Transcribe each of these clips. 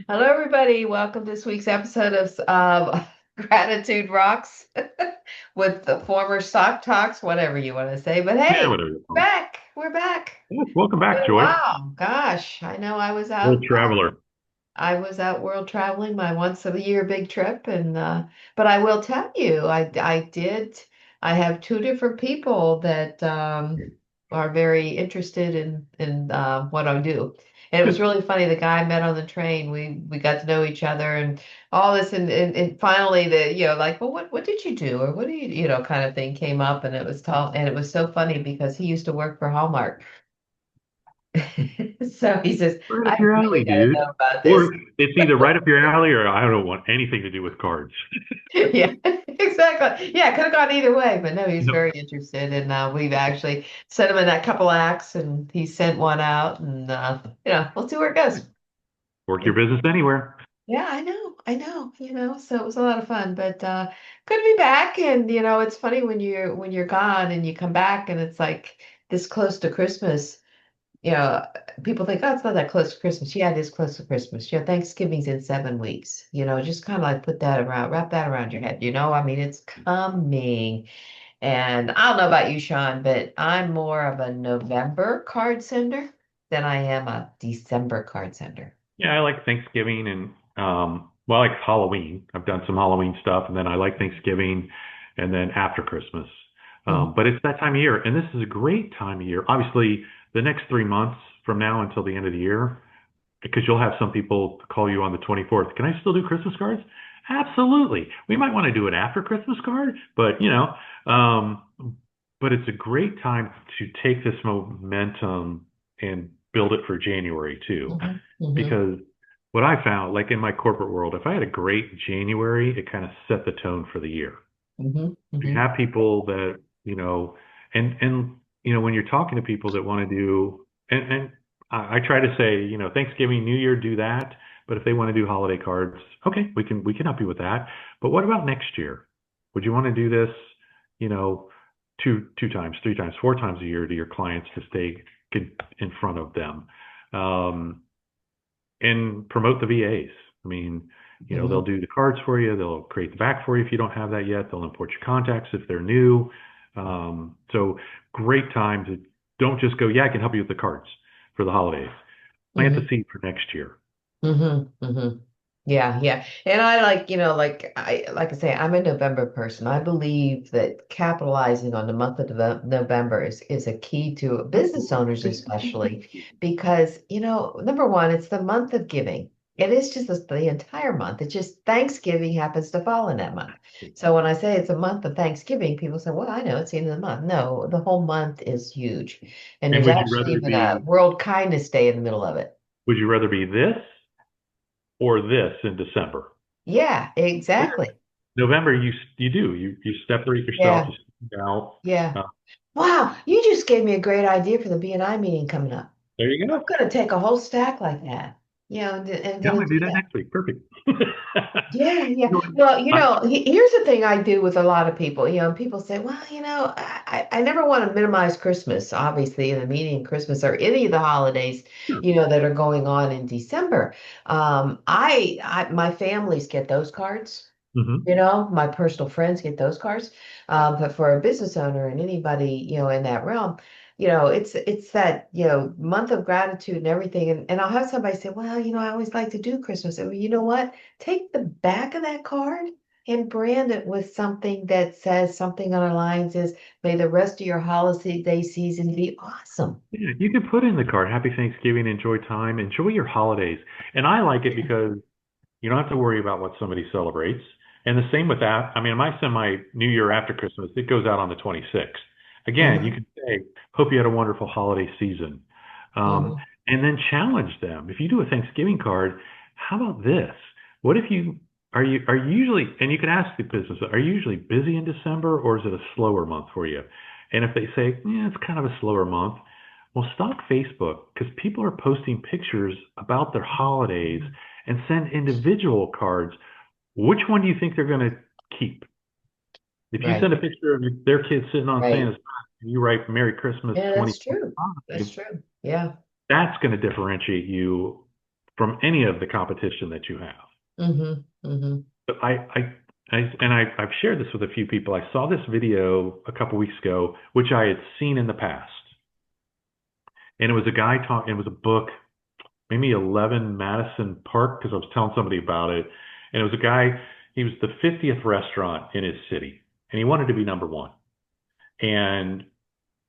Hello, everybody. Welcome to this week's episode of Gratitude Rocks with the former Sock Talks, whatever you want to say. But Yeah, hey, whatever you we're call back. We're back. it. Welcome It's been back, a Joy. while. Gosh, I know World traveler. I was out world traveling, my once a year big trip, and but I will tell you, I did. I have two different people that are very interested in what I do. And it was really funny. The guy I met on the train, we got to know each other and all this, and finally the like, well, what did you do or what do you kind of thing came up, and it was tall, and it was so funny because he used to work for Hallmark. So he says, Right up I your really alley, got to dude. know about this. Or it's either right up your alley or I don't want anything to do with cards. Yeah, exactly. Yeah, could have gone either way, but no, he's Yep. very interested, and we've actually sent him in a couple acts, and he sent one out, and we'll see where it goes. Work your It- business anywhere. yeah, I know, so it was a lot of fun, but good to be back, and it's funny when you're gone and you come back, and it's like this close to Christmas. you know, People think, oh, it's not that close to Christmas. Yeah, it is close to Christmas. Thanksgiving's in 7 weeks. Just kind of like wrap that around your head. I mean, it's coming. And I don't know about you, Sean, but I'm more of a November card sender than I am a December card sender. Yeah, I like Thanksgiving and well, I like Halloween. I've done some Halloween stuff and then I like Thanksgiving and then after Christmas. Mhm. But it's that time of year and this is a great time of year. Obviously, the next 3 months from now until the end of the year, because you'll have some people call you on the 24th. Can I still do Christmas cards? Absolutely. We might want to do an after Christmas card, but but it's a great time to take this momentum and build it for January too. Mhm. Mhm. Because what I found, like in my corporate world, if I had a great January, it kind of set the tone for the year. Mhm. You Mhm. have people that, and when you're talking to people that want to do, and I try to say, Thanksgiving, New Year, do that. But if they want to do holiday cards, okay, we can help you with that. But what about next year? Would you want to do this, you know, two times, three times, four times a year to your clients to stay in front of them, and promote the VAs? I mean, they'll Mhm. do the cards for you. They'll create the back for you if you don't have that yet. They'll import your contacts if they're new. So great time to don't just go, yeah, I can help you with the cards for the holidays. Plant the Mhm. seed for next year. Mhm. Mhm. Yeah, yeah. And I like I say, I'm a November person. I believe that capitalizing on the month of November is a key to business owners, especially because, number one, it's the month of giving. It is just the entire month. It's just Thanksgiving happens to fall in that month. So when I say it's a month of Thanksgiving, people say, well, I know it's the end of the month. No, the whole month is huge. And And there's actually even a World Kindness Day in the middle of it. would you rather be this or this in December? Yeah, exactly. November, you separate yourself, Yeah, you stand out. yeah. Uh, Wow, you just gave me a great idea for the BNI meeting coming up. there you I'm go. gonna take a whole stack like that. And Yeah, I'm gonna gonna do do that that. next week. Perfect. Yeah, yeah. You Well, I, here's the thing I do with a lot of people. People say, well, I never want to minimize Christmas, obviously, the meaning of Christmas or any of the holidays, sure. that are going on in December. My families get those cards. Hmm. My personal friends get those cards. But for a business owner and anybody, in that realm, it's that, month of gratitude and everything. And I'll have somebody say, well, I always like to do Christmas. And you know what? Take the back of that card and brand it with something that says something on our lines is, may the rest of your holiday season be awesome. Yeah, you can put in the card, Happy Thanksgiving, enjoy time, enjoy your holidays. And I like it because you don't have to worry about what somebody celebrates. And the same with that. I mean, I send my New Year after Christmas. It goes out on the 26th. Again, you Hmm. can say, hope you had a wonderful holiday season. Um, Hmm. and then challenge them. If you do a Thanksgiving card, how about this? What if are you usually, and you can ask the business, are you usually busy in December or is it a slower month for you? And if they say, yeah, it's kind of a slower month, well, stalk Facebook because people are posting pictures about their holidays and send individual cards. Which one do you think they're going to keep? If you Right, send a picture of their kid sitting on right. Santa's lap and you write Merry Christmas Yeah, that's true. That's 2025, true. Yeah. that's going to differentiate you from any of the competition that you have. Mm-hmm. Mm-hmm. But I've shared this with a few people. I saw this video a couple weeks ago, which I had seen in the past, and it was a guy talking. It was a book, maybe 11 Madison Park, because I was telling somebody about it, and it was a guy. He was the 50th restaurant in his city, and he wanted to be number one. And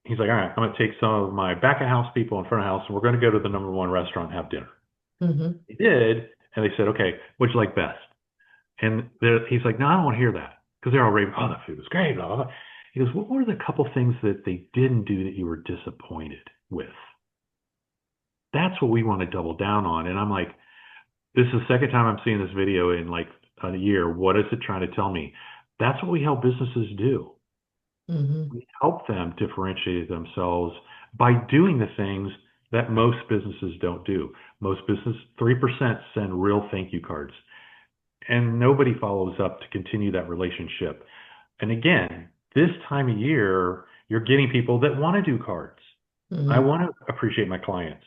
he's like, all right, I'm going to take some of my back of house people in front of house, and we're going to go to the number one restaurant and have dinner. Mm-hmm. He did, and they said, okay, what'd you like best? And he's like, no, I don't want to hear that because they're all raving, oh, the food was great. Blah, blah, blah. He goes, what were the couple things that they didn't do that you were disappointed with? That's what we want to double down on. And I'm like, this is the second time I'm seeing this video in like a year. What is it trying to tell me? That's what we help businesses do. Mm-hmm. We help them differentiate themselves by doing the things that most businesses don't do. Most businesses, 3% send real thank you cards, and nobody follows up to continue that relationship. And again, this time of year, you're getting people that want to do cards. I Mm-hmm. want to appreciate my clients.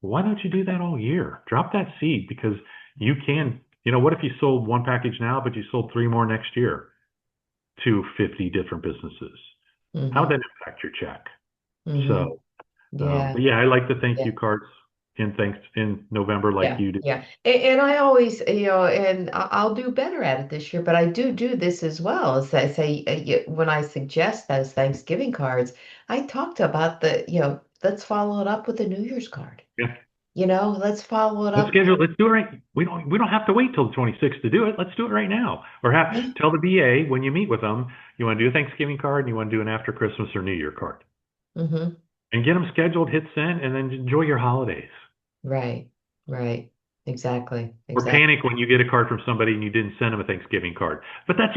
Why don't you do that all year? Drop that seed because you can, what if you sold one package now, but you sold three more next year to 50 different businesses? How would Mm-hmm. that impact your check? Mm-hmm. So, Yeah. but yeah, I like the thank Yeah. you cards in November like Yeah, you do. yeah. And I always, and I'll do better at it this year, but I do this as well. As I say, when I suggest those Thanksgiving cards, I talked about let's follow it up with a New Year's card. Yeah. Let's follow it Let's up. schedule. Let's do it right. We don't have to wait till the 26th to do it. Let's do it right now. Or Yeah. tell the BA when you meet with them, you want to do a Thanksgiving card and you want to do an after Christmas or New Year card, Mm-hmm. and get them scheduled. Hit send, and then enjoy your holidays. Right. Right. Exactly. Or Exactly. panic when you get a card from somebody and you didn't send them a Thanksgiving card, but that's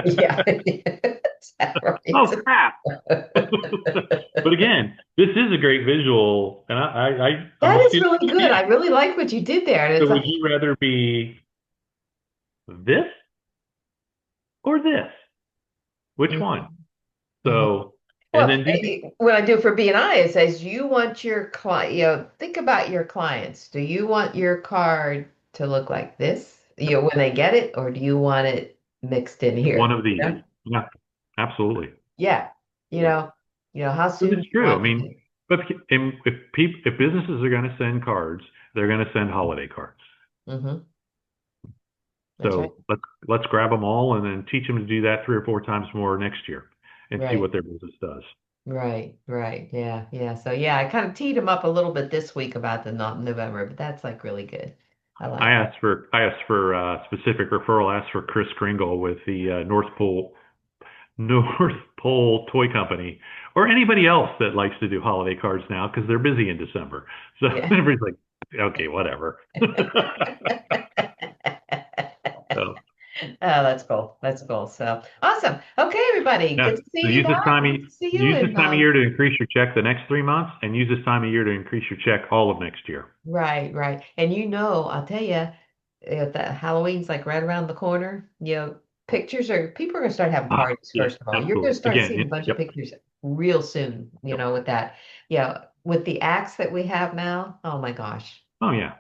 Yeah. okay. Right. Oh crap! But again, this is a great visual, and I'm That gonna is steal really it good. I again. really like what you did there. And So it's would like, you rather be this or this? Which one? mhm. So, and Well, then do when I do for BNI, it says you want your client, think about your clients. Do you want your card to look like this, when they get it, or do you want it mixed in one here? of these. Yeah, absolutely. Yeah. You know, how Because soon do it's you true. I want mean, it? but if businesses are going to send cards, they're going to send holiday cards. Mm-hmm. That's right. So let's grab them all and then teach them to do that three or four times more next year and see Right. what their business does. Right. Right. Yeah. Yeah. So yeah, I kind of teed him up a little bit this week about the not November, but that's like really good. I I like it. asked for I asked for specific referral. I asked for Chris Kringle with the North Pole Toy Company, or anybody else that likes to do holiday cards now because they're busy in December. So Yeah. everybody's like, okay, whatever. So Oh, that's cool. That's cool. So awesome. Okay, everybody. yeah, Good to so see you back. Good to see you. use this And time of year to increase your check the next 3 months, and use this time of year to increase your check all of next year. right, right. And I'll tell you, if that Halloween's like right around the corner, people are gonna start having Ah, parties, yeah, first of all. You're gonna absolutely. start Again, seeing a bunch of yep, pictures real soon, yep. with that. Yeah, with the acts that we have now. Oh my gosh. Oh yeah.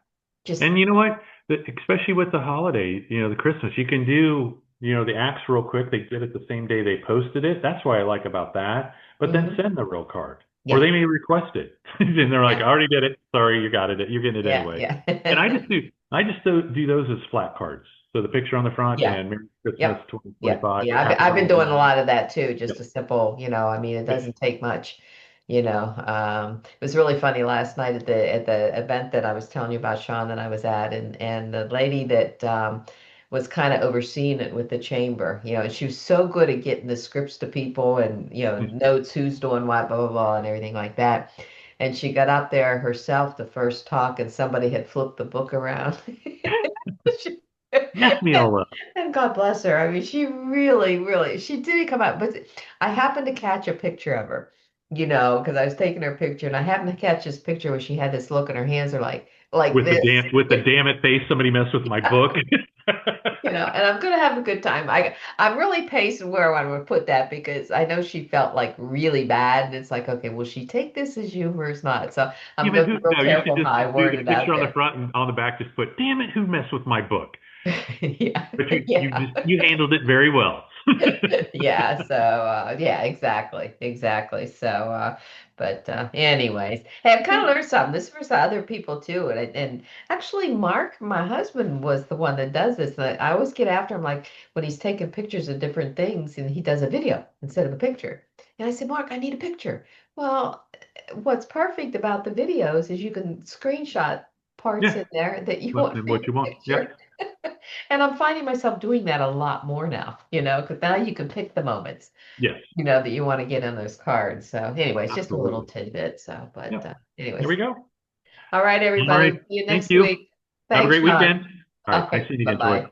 Just And you know what? Especially with the holiday, the Christmas, you can do, the acts real quick. They did it the same day they posted it. That's what I like about that. But then hmm send the real card, or yeah, they may request it, and they're like, "I yeah, already did it. Sorry, you got it. You're getting it yeah, anyway." And yeah. I just do those as flat cards. So the picture on the front Yeah. and Merry Christmas Yep. Yep. 2025 Yeah. or Happy I've been doing a Halloween. lot of that too. Yep. Just a simple, I mean, it Yep. doesn't take much, it was really funny last night at the event that I was telling you about, Sean, that I was at, and the lady that was kind of overseeing it with the chamber, and she was so good at getting the scripts to people and, notes, who's doing what, blah, blah, blah, and everything like that. And she got out there herself, the first talk, and somebody had flipped the book around. Mess me all up. And God bless her. I mean, she really, really, she did come out, but I happened to catch a picture of her. because I was taking her picture and I happened to catch this picture where she had this look and her hands are like With the this. damn it face, somebody messed with my book. And I'm gonna have a good time. I'm really pacing where I want to put that because I know she felt like really bad, and it's like, okay, will she take this as humor or not? So I'm Damn it, gonna be who? real No, you should careful just how I do word the it picture out on the there. front and on the back. Just put, "Damn it, who messed with my book?" Yeah, But you yeah. just you handled it very well. Yeah, so yeah, exactly. So but anyways, hey, I've kind of learned something. This is for some other people too. And actually Mark, my husband, was the one that does this. And I always get after him like when he's taking pictures of different things and he does a video instead of a picture. And I said, Mark, I need a picture. Well, what's perfect about the videos is you can screenshot parts Yeah, in there that you let want them in what you the want. Yep. picture. And I'm finding myself doing that a lot more now, because now you can pick the moments, Yes, that you want to get on those cards. So, anyways, just a little absolutely. tidbit. So, but Yep. There anyways, we go. all right, All everybody. right. See you Thank next you. week. Have a Thanks, great Sean. weekend. All right. Nice Okay, seeing you again, Tori. bye-bye.